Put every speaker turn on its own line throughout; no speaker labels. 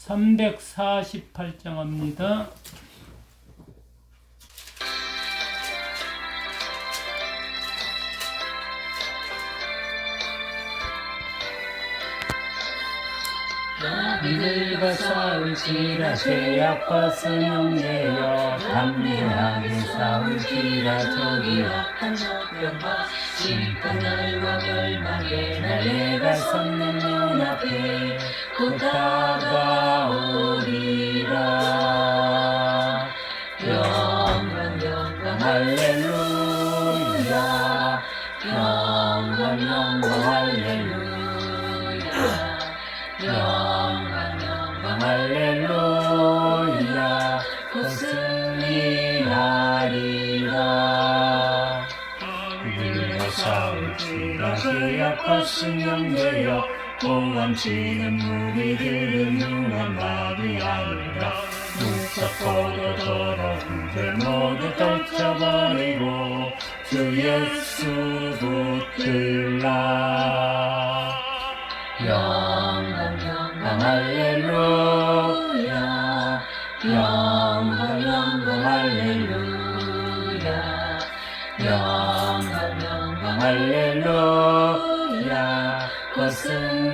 348장 합니다. 이들과 싸울지라 죄악벗은 형제여 담대하게 싸울지라 저기 악한 적병과 심판과 멸망에 날개가 섰는 눈앞에 곧 다가오리라. 영광 영광 할렐루야. 영광 영광 할렐루야. 영광 영광 할렐루야. 곧 승리하리라. 이들과 싸울지라 죄악벗은 형제여 도망치는 무리들은 흉한 말이 아니라 무섭고도 더러운 죄 모두 떨쳐버리고 주 예수 붙들라. 영광 영광 할렐루야. 영광 영광 할렐루야. 영광 영광 할렐루야. 곧 승리하리라.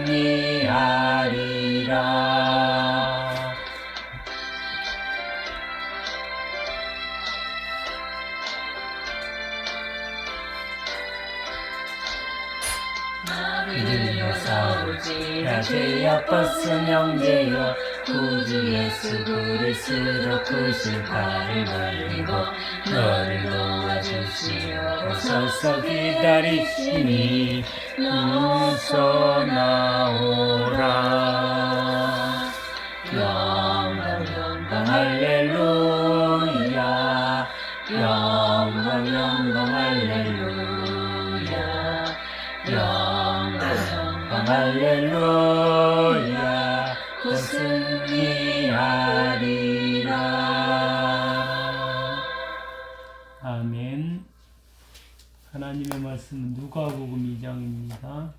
이들과 싸울지라 죄악벗은 형제여 구주 예수 그리스도 그 십자가를 벌리고 너를 도와주시려 서서 기다리시니 눈서 나오라. 영광 영광 할렐루야. 영광 영광 할렐루야. 영광 영광 할렐루야. 곧 승리하리라. 아멘. 하나님의 말씀은 누가복음 2장입니다.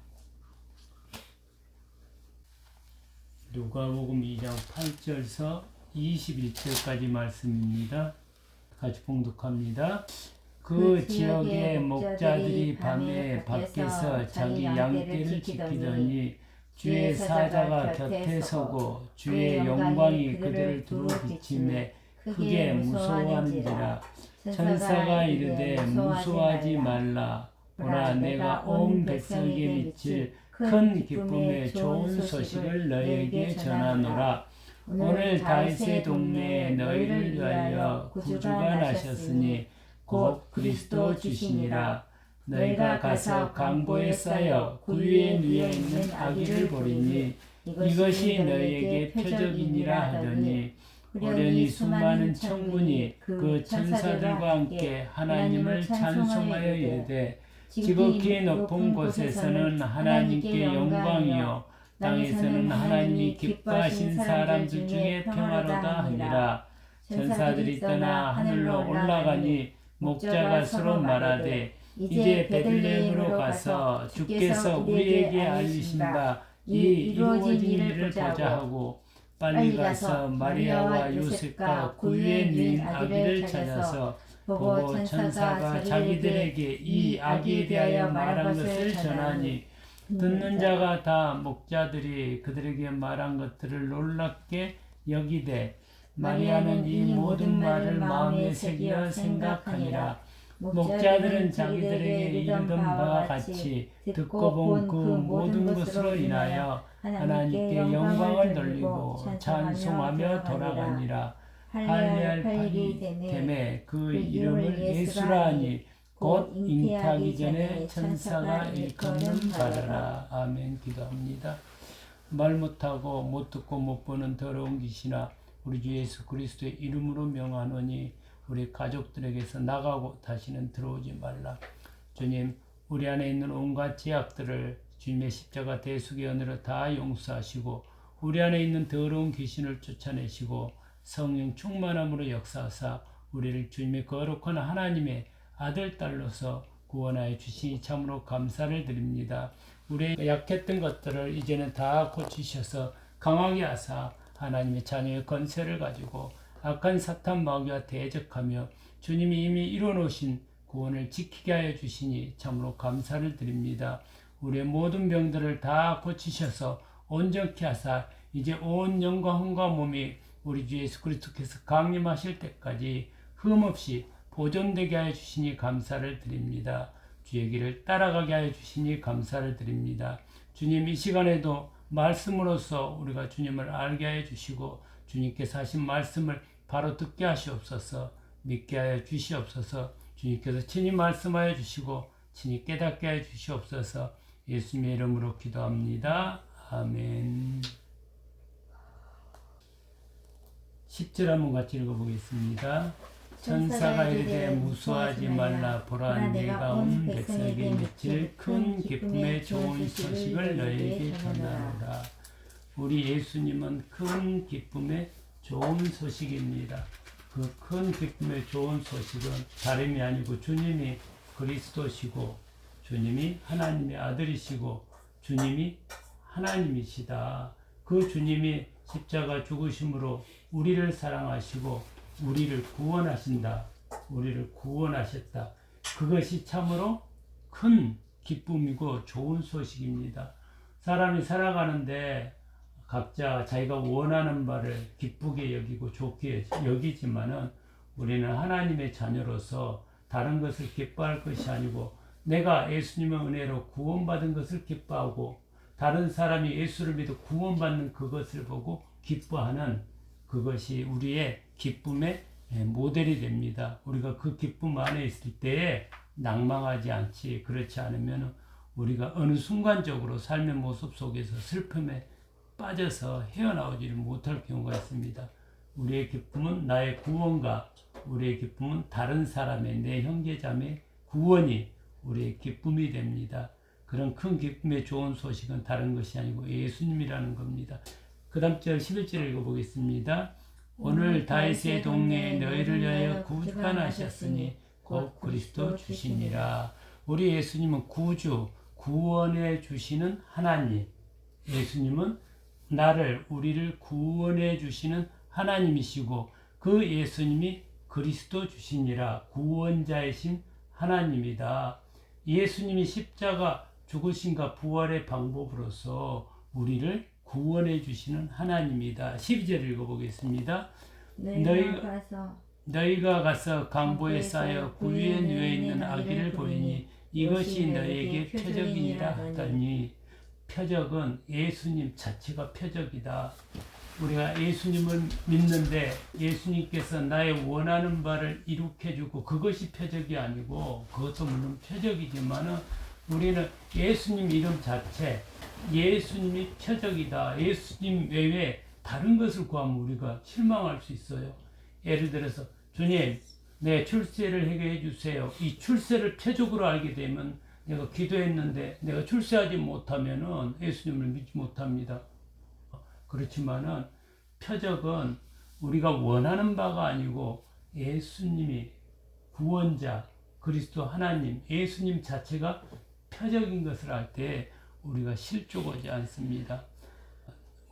누가복음 2장 8절서 21절까지 말씀입니다. 같이 봉독합니다. 그 지역의 목자들이 밤에 밖에서 자기 양떼를 지키더니 주의 사자가 곁에 서고 주의 영광이 그들을 두루 비치매 크게 무서워하는지라. 천사가 이르되 무서워하지 말라. 보라 내가 온 백성에게 미칠 큰 기쁨의 좋은 소식을 너희에게 전하노라. 오늘 다윗의 동네에 너희를 위하여 구주가 나셨으니 곧 그리스도 주시니라. 너희가 가서 강보에 쌓여 구유에 누워 있는 아기를 보리니 이것이 너희에게 표적이니라 하더니 오련히 수많은 천군이 그 천사들과 함께 하나님을 찬송하여 이르되 지극히 높은 곳에서는 하나님께 영광이요 땅에서는 하나님이 기뻐하신 사람들 중에 평화로다 하니라. 천사들이 떠나 하늘로 올라가니 목자가 서로 말하되 이제 베들레헴으로 가서 주께서 우리에게 알리신 바 이 이루어진 일을 보자 하고 빨리 가서 마리아와 요셉과 구유에 누인 아기를 찾아서 보고 천사가 자기들에게 이 아기에 대하여 말한 것을 전하니 듣는 자가 다 목자들이 그들에게 말한 것들을 놀랍게 여기되 마리아는 이 모든 말을 마음에 새기어 생각하니라. 목자들은 자기들에게 이르던 바와 같이 듣고 본 그 모든 것으로 인하여 하나님께 영광을 돌리고 찬송하며 돌아가니라. 할례할 팔이 됨에 그 이름을 예수라 하니 곧 잉태하기 전에 천사가 일컫는 바라라. 아멘. 기도합니다. 말 못하고 못 듣고 못 보는 더러운 귀신아 우리 주 예수 그리스도의 이름으로 명하노니 우리 가족들에게서 나가고 다시는 들어오지 말라. 주님, 우리 안에 있는 온갖 죄악들을 주님의 십자가 대속의 은혜로 다 용서하시고 우리 안에 있는 더러운 귀신을 쫓아내시고 성령 충만함으로 역사하사 우리를 주님의 거룩한 하나님의 아들, 딸로서 구원하여 주시니 참으로 감사를 드립니다. 우리의 약했던 것들을 이제는 다 고치셔서 강하게 하사 하나님의 자녀의 권세를 가지고 악한 사탄 마귀와 대적하며 주님이 이미 이뤄놓으신 구원을 지키게 하여 주시니 참으로 감사를 드립니다. 우리의 모든 병들을 다 고치셔서 온전케 하사 이제 온 영과 혼과 몸이 우리 주 예수 그리스도께서 강림하실 때까지 흠없이 보존되게 하여 주시니 감사를 드립니다. 주의 길을 따라가게 하여 주시니 감사를 드립니다. 주님, 이 시간에도 말씀으로써 우리가 주님을 알게 하여 주시고 주님께서 하신 말씀을 바로 듣게 하시옵소서. 믿게 하여 주시옵소서. 주님께서 친히 말씀하여 주시고 친히 깨닫게 하여 주시옵소서. 예수님의 이름으로 기도합니다. 아멘. 10절 한번 같이 읽어보겠습니다. 천사가 이르되 무수하지 말라. 보라, 내가 온 백성에게 미칠 큰 기쁨의 좋은 소식을 너희에게 전하노라. 우리 예수님은 큰 기쁨의 좋은 소식입니다. 그 큰 기쁨의 좋은 소식은 다름이 아니고 주님이 그리스도시고 주님이 하나님의 아들이시고 주님이 하나님이시다. 그 주님이 십자가 죽으심으로 우리를 사랑하시고 우리를 구원하신다. 우리를 구원하셨다. 그것이 참으로 큰 기쁨이고 좋은 소식입니다. 사람이 살아가는데 각자 자기가 원하는 바를 기쁘게 여기고 좋게 여기지만은 우리는 하나님의 자녀로서 다른 것을 기뻐할 것이 아니고 내가 예수님의 은혜로 구원받은 것을 기뻐하고 다른 사람이 예수를 믿어 구원받는 그것을 보고 기뻐하는 그것이 우리의 기쁨의 모델이 됩니다. 우리가 그 기쁨 안에 있을 때에 낭망하지 않지, 그렇지 않으면 우리가 어느 순간적으로 삶의 모습 속에서 슬픔에 빠져서 헤어나오지를 못할 경우가 있습니다. 우리의 기쁨은 나의 구원과 우리의 기쁨은 다른 사람의 내 형제자매의 구원이 우리의 기쁨이 됩니다. 그런 큰 기쁨의 좋은 소식은 다른 것이 아니고 예수님이라는 겁니다. 그 다음 절 11절 읽어보겠습니다. 오늘 다윗의 동네에 너희를 위하여 구주가 나셨으니 곧 그리스도 주시니라. 우리 예수님은 구주, 구원해 주시는 하나님. 예수님은 우리를 구원해 주시는 하나님이시고 그 예수님이 그리스도 주시니라. 구원자이신 하나님이다. 예수님이 십자가 죽으심과 부활의 방법으로서 우리를 구원해 주시는 하나님이다. 12절 읽어보겠습니다. 너희가 가서 강보에 쌓여 구유에 누워있는 아기를 보이니 이것이 너희에게 표적이니라 하더니, 표적은 예수님 자체가 표적이다. 우리가 예수님을 믿는데 예수님께서 나의 원하는 바를 이룩해 주고 그것이 표적이 아니고, 그것도 물론 표적이지만은 우리는 예수님 이름 자체, 예수님이 표적이다. 예수님 외에 다른 것을 구하면 우리가 실망할 수 있어요. 예를 들어서 주님, 내 출세를 해결해 주세요. 이 출세를 표적으로 알게 되면 내가 기도했는데 내가 출세하지 못하면은 예수님을 믿지 못합니다. 그렇지만은 표적은 우리가 원하는 바가 아니고 예수님이 구원자, 그리스도 하나님, 예수님 자체가 표적인 것을 알 때 우리가 실족하지 않습니다.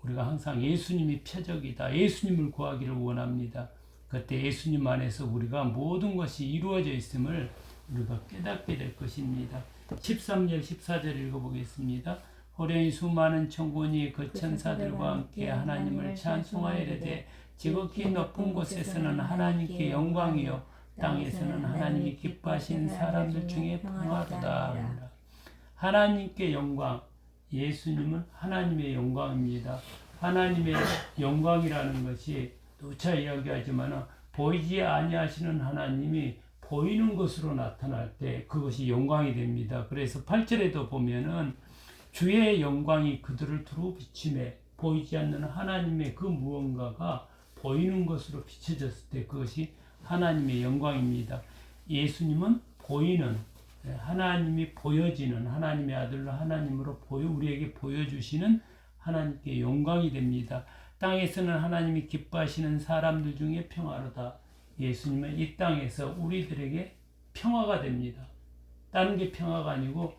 우리가 항상 예수님이 표적이다. 예수님을 구하기를 원합니다. 그때 예수님 안에서 우리가 모든 것이 이루어져 있음을 우리가 깨닫게 될 것입니다. 13절 14절 읽어보겠습니다. 호련히 수많은 천군이 그 천사들과 함께 하나님을 찬송하여 이르되 지극히 높은 곳에서는 하나님께 영광이요 땅에서는 하나님이 기뻐하신 사람들 중에 평화로다. 하나님께 영광, 예수님은 하나님의 영광입니다. 하나님의 영광이라는 것이 누차 이야기하지만 보이지 아니하시는 하나님이 보이는 것으로 나타날 때 그것이 영광이 됩니다. 그래서 8절에도 보면은 주의 영광이 그들을 두루 비치매, 보이지 않는 하나님의 그 무언가가 보이는 것으로 비춰졌을 때 그것이 하나님의 영광입니다. 예수님은 보이는, 하나님이 보여지는 하나님의 아들로 하나님으로 우리에게 보여주시는 하나님께 영광이 됩니다. 땅에서는 하나님이 기뻐하시는 사람들 중에 평화로다. 예수님은 이 땅에서 우리들에게 평화가 됩니다. 다른 게 평화가 아니고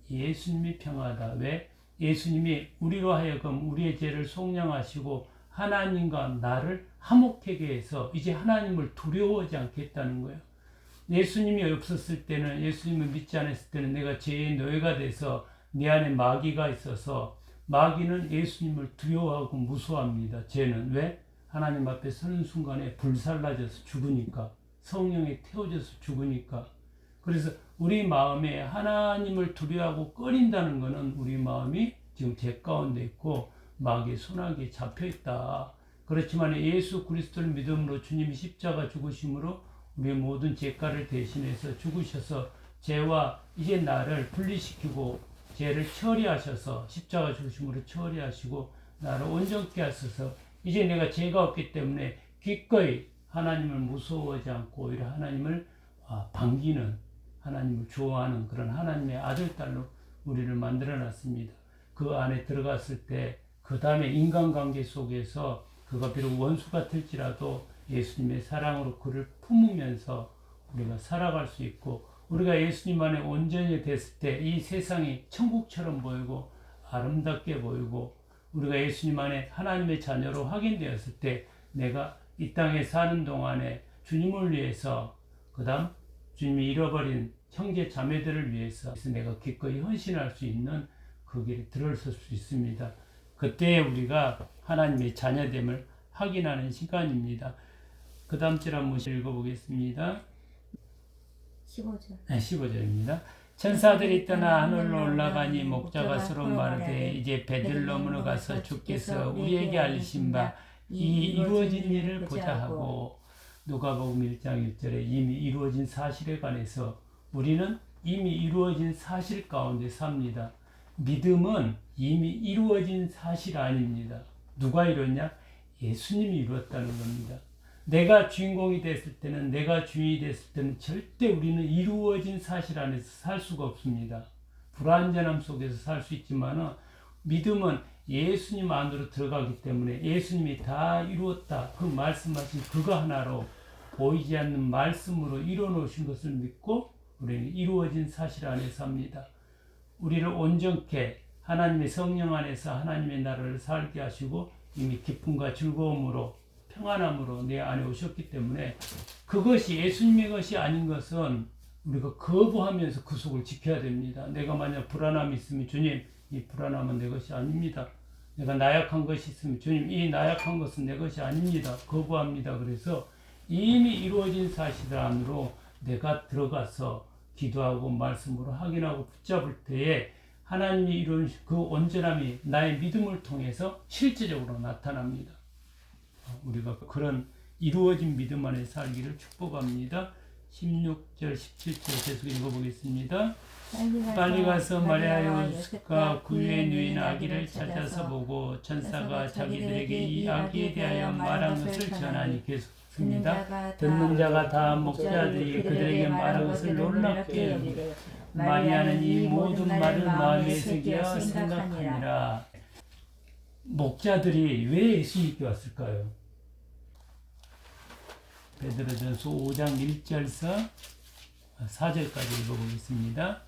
예수님이 평화다. 왜? 예수님이 우리로 하여금 우리의 죄를 속량하시고 하나님과 나를 화목하게 해서 이제 하나님을 두려워하지 않겠다는 거예요. 예수님이 없었을 때는, 예수님을 믿지 않았을 때는 내가 죄의 노예가 돼서 내 안에 마귀가 있어서, 마귀는 예수님을 두려워하고 무서워합니다. 죄는. 왜? 하나님 앞에 서는 순간에 불살라져서 죽으니까, 성령에 태워져서 죽으니까. 그래서 우리 마음에 하나님을 두려워하고 꺼린다는 것은 우리 마음이 지금 죄 가운데 있고 마귀의 손아귀에 잡혀 있다. 그렇지만 예수 그리스도를 믿음으로 주님이 십자가 죽으심으로 우리의 모든 죄가를 대신해서 죽으셔서 죄와 이제 나를 분리시키고 죄를 처리하셔서 십자가 죽으심으로 처리하시고 나를 온전케 하셔서 이제 내가 죄가 없기 때문에 기꺼이 하나님을 무서워하지 않고 오히려 하나님을 반기는, 하나님을 좋아하는 그런 하나님의 아들, 딸로 우리를 만들어 놨습니다. 그 안에 들어갔을 때 그 다음에 인간관계 속에서 그가 비록 원수 같을지라도 예수님의 사랑으로 그를 품으면서 우리가 살아갈 수 있고, 우리가 예수님 안에 온전히 됐을 때 이 세상이 천국처럼 보이고 아름답게 보이고, 우리가 예수님 안에 하나님의 자녀로 확인되었을 때 내가 이 땅에 사는 동안에 주님을 위해서, 그 다음 주님이 잃어버린 형제 자매들을 위해서 내가 기꺼이 헌신할 수 있는 그 길에 들어설 수 있습니다. 그때 우리가 하나님의 자녀됨을 확인하는 시간입니다. 그 다음 절 한번 읽어보겠습니다.
15절.
네, 15절입니다. 천사들이 떠나 하늘로 올라가니 목자가 서로 말하되 이제 베들레헴으로 가서 주께서 우리에게 알리신 바 이 이루어진 일을 보자 하고, 누가복음 1장 1절에 이미 이루어진 사실에 관해서 우리는 이미 이루어진 사실 가운데 삽니다. 믿음은 이미 이루어진 사실 아닙니다. 누가 이뤘냐? 예수님이 이루었다는 겁니다. 내가 주인공이 됐을 때는, 내가 주인이 됐을 때는 절대 우리는 이루어진 사실 안에서 살 수가 없습니다. 불완전함 속에서 살 수 있지만 믿음은 예수님 안으로 들어가기 때문에 예수님이 다 이루었다, 그 말씀하신 그거 하나로 보이지 않는 말씀으로 이뤄놓으신 것을 믿고 우리는 이루어진 사실 안에 삽니다. 우리를 온전케 하나님의 성령 안에서 하나님의 나라를 살게 하시고 이미 기쁨과 즐거움으로 평안함으로 내 안에 오셨기 때문에 그것이 예수님의 것이 아닌 것은 우리가 거부하면서 그 속을 지켜야 됩니다. 내가 만약 불안함이 있으면 주님, 이 불안함은 내 것이 아닙니다. 내가 나약한 것이 있으면 주님, 이 나약한 것은 내 것이 아닙니다. 거부합니다. 그래서 이미 이루어진 사실 안으로 내가 들어가서 기도하고 말씀으로 확인하고 붙잡을 때에 하나님이 이룬 그 온전함이 나의 믿음을 통해서 실제적으로 나타납니다. 우리가 그런 이루어진 믿음 안에 살기를 축복합니다. 16절, 17절 계속 읽어보겠습니다. 빨리 가서 마리아 요셉과 그의 누인 아기를 찾아서 보고 천사가 자기들에게 이 아기에 대하여 말한 것을 전하니, 계속습니다. 듣는 자가 다 목자들이 그들에게 말한 것을 놀랍게 여기되 마리아는 이 모든 말을 마음에 새겨 생각하니라. 목자들이 왜 예수님께 왔을까요? 베드로전서 5장 1절서 4절까지 읽어보겠습니다.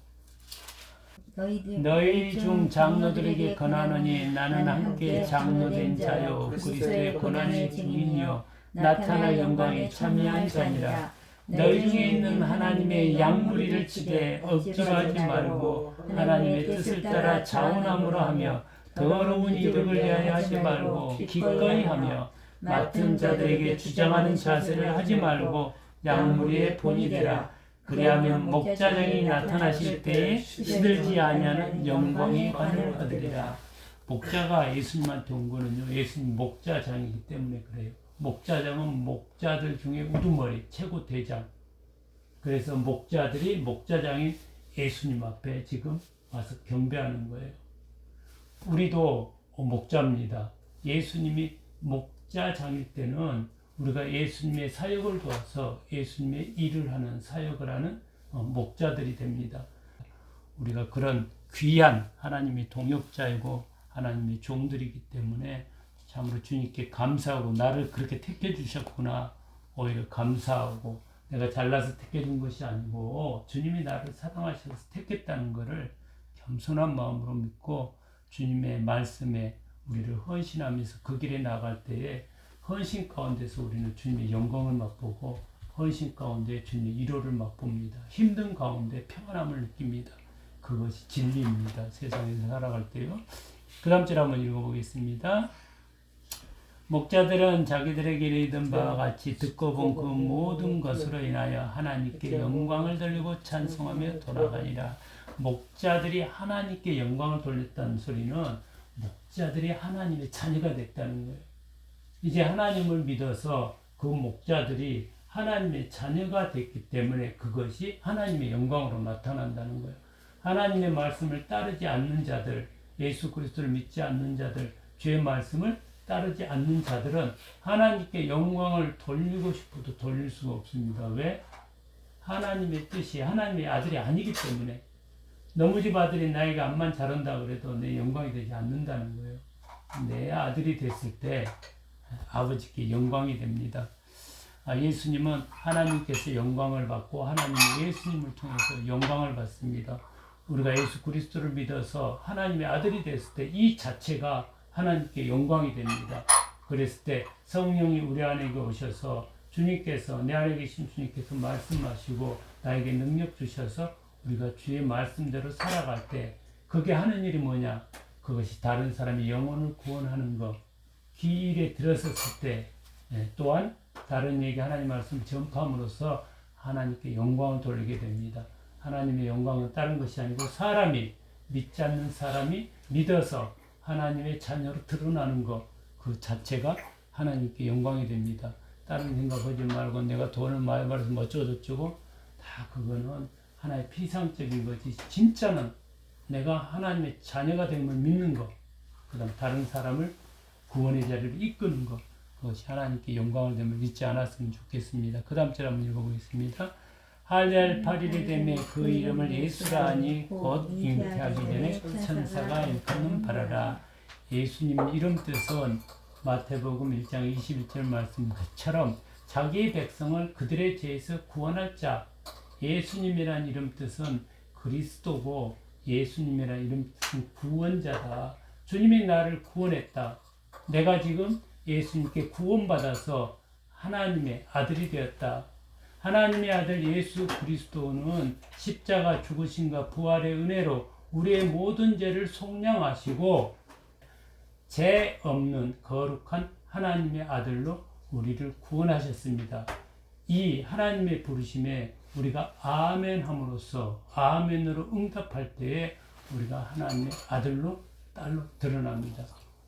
너희 중 장로들에게 권하노니 나는 함께 장로된 자요 그리스도의 고난의 증인이요 나타날 영광에 참여한 자니라. 너희 중에 있는 하나님의 양무리를 치되 억지로 하지 말고 하나님의 뜻을 따라 자원함으로 하며 더러운 이득을 위하여 하지 말고 기꺼이 하며 맡은 자들에게 주장하는 자세를 하지 말고 양무리의 본이 되라. 그리하면 목자장이 나타나실 때에 시들지 아니하는 영광이 하늘하리라. 목자가 예수님한테 온 거는요, 예수님 목자장이기 때문에 그래요. 목자장은 목자들 중에 우두머리, 최고 대장. 그래서 목자들이 목자장인 예수님 앞에 지금 와서 경배하는 거예요. 우리도 목자입니다. 예수님이 목자장일 때는 우리가 예수님의 사역을 도와서 예수님의 일을 하는, 사역을 하는 목자들이 됩니다. 우리가 그런 귀한 하나님의 동역자이고 하나님의 종들이기 때문에 참으로 주님께 감사하고, 나를 그렇게 택해 주셨구나, 오히려 감사하고, 내가 잘나서 택해 준 것이 아니고 주님이 나를 사랑하셔서 택했다는 것을 겸손한 마음으로 믿고 주님의 말씀에 우리를 헌신하면서 그 길에 나갈 때에 헌신 가운데서 우리는 주님의 영광을 맛보고 헌신 가운데 주님의 위로를 맛봅니다. 힘든 가운데 평안함을 느낍니다. 그것이 진리입니다. 세상에서 살아갈 때요. 그 다음 절 한번 읽어보겠습니다. 목자들은 자기들에게 이르던 바와 같이 듣고 본 그 모든 것으로 인하여 하나님께 영광을 돌리고 찬송하며 돌아가니라. 목자들이 하나님께 영광을 돌렸다는 소리는 목자들이 하나님의 자녀가 됐다는 거예요. 이제 하나님을 믿어서 그 목자들이 하나님의 자녀가 됐기 때문에 그것이 하나님의 영광으로 나타난다는 거예요. 하나님의 말씀을 따르지 않는 자들, 예수 그리스도를 믿지 않는 자들, 주의 말씀을 따르지 않는 자들은 하나님께 영광을 돌리고 싶어도 돌릴 수가 없습니다. 왜? 하나님의 뜻이 하나님의 아들이 아니기 때문에. 너무 집 아들이 나에게 암만 잘한다 그래도 내 영광이 되지 않는다는 거예요. 내 아들이 됐을 때 아버지께 영광이 됩니다. 예수님은 하나님께서 영광을 받고 하나님이 예수님을 통해서 영광을 받습니다. 우리가 예수 그리스도를 믿어서 하나님의 아들이 됐을 때 이 자체가 하나님께 영광이 됩니다. 그랬을 때 성령이 우리 안에 오셔서 주님께서 내 안에 계신 주님께서 말씀하시고 나에게 능력 주셔서 우리가 주의 말씀대로 살아갈 때 그게 하는 일이 뭐냐? 그것이 다른 사람의 영혼을 구원하는 것. 길에 들어섰을 때 또한 다른 얘기 하나님 말씀을 전파함으로써 하나님께 영광을 돌리게 됩니다. 하나님의 영광은 다른 것이 아니고 사람이 믿지 않는 사람이 믿어서 하나님의 자녀로 드러나는 것 그 자체가 하나님께 영광이 됩니다. 다른 생각하지 말고 내가 돈을 많이 벌어서 뭐 어쩌고저쩌고 다 그거는 하나의 피상적인 거지 진짜는 내가 하나님의 자녀가 됨을 믿는 것 그 다음 다른 사람을 구원의 자리를 이끄는 것 그것이 하나님께 영광을 됨을 잊지 않았으면 좋겠습니다. 그 다음 절 한번 읽어보겠습니다. 할례할 8일이 되매 그 이름을 예수라 하니 곧 잉태하기 전에 천사가 일컫는 바라라. 예수님 이름 뜻은 마태복음 1장 21절 말씀처럼 자기의 백성을 그들의 죄에서 구원할 자 예수님이란 이름 뜻은 그리스도고 예수님이란 이름 뜻은 구원자다. 주님이 나를 구원했다. 내가 지금 예수님께 구원받아서 하나님의 아들이 되었다. 하나님의 아들 예수 그리스도는 십자가 죽으심과 부활의 은혜로 우리의 모든 죄를 속량하시고 죄 없는 거룩한 하나님의 아들로 우리를 구원하셨습니다. 이 하나님의 부르심에 우리가 아멘 함으로써 아멘으로 응답할 때에 우리가 하나님의 아들로 딸로 드러납니다.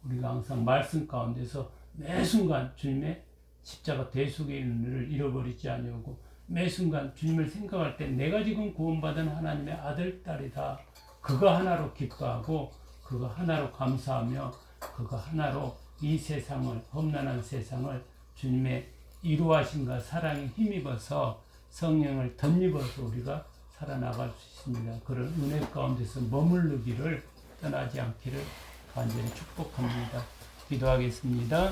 우리가 항상 말씀 가운데서 매 순간 주님의 십자가 대속의 은혜를 잃어버리지 아니하고 매 순간 주님을 생각할 때 내가 지금 구원받은 하나님의 아들, 딸이다. 그거 하나로 기뻐하고 그거 하나로 감사하며 그거 하나로 이 세상을 험난한 세상을 주님의 이루하심과 사랑에 힘입어서 성령을 덧입어서 우리가 살아나갈 수 있습니다. 그런 은혜 가운데서 머무르기를 떠나지 않기를 간절히 축복합니다. 기도하겠습니다.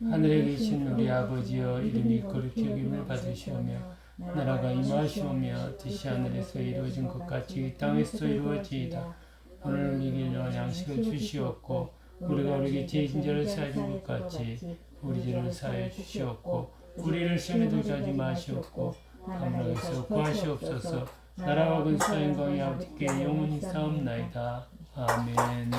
하늘에 계신 우리 아버지여 이름이 거룩히 여김을 받으시오며 나라가 임하시오며 뜻이 하늘에서 이루어진 것 같이 이 땅에서도 이루어지이다. 오늘 우리에게 양식을 주시옵고 우리가 우리에게 죄진 자를 사해 준 것 같이 우리 죄를 사해 주시옵고 우리를 시험에 들게 하지 마시옵고 다만 어디서 구하시옵소서. 나라와 근사와 영광이 아버지께 영원히 싸움나이다. 아멘.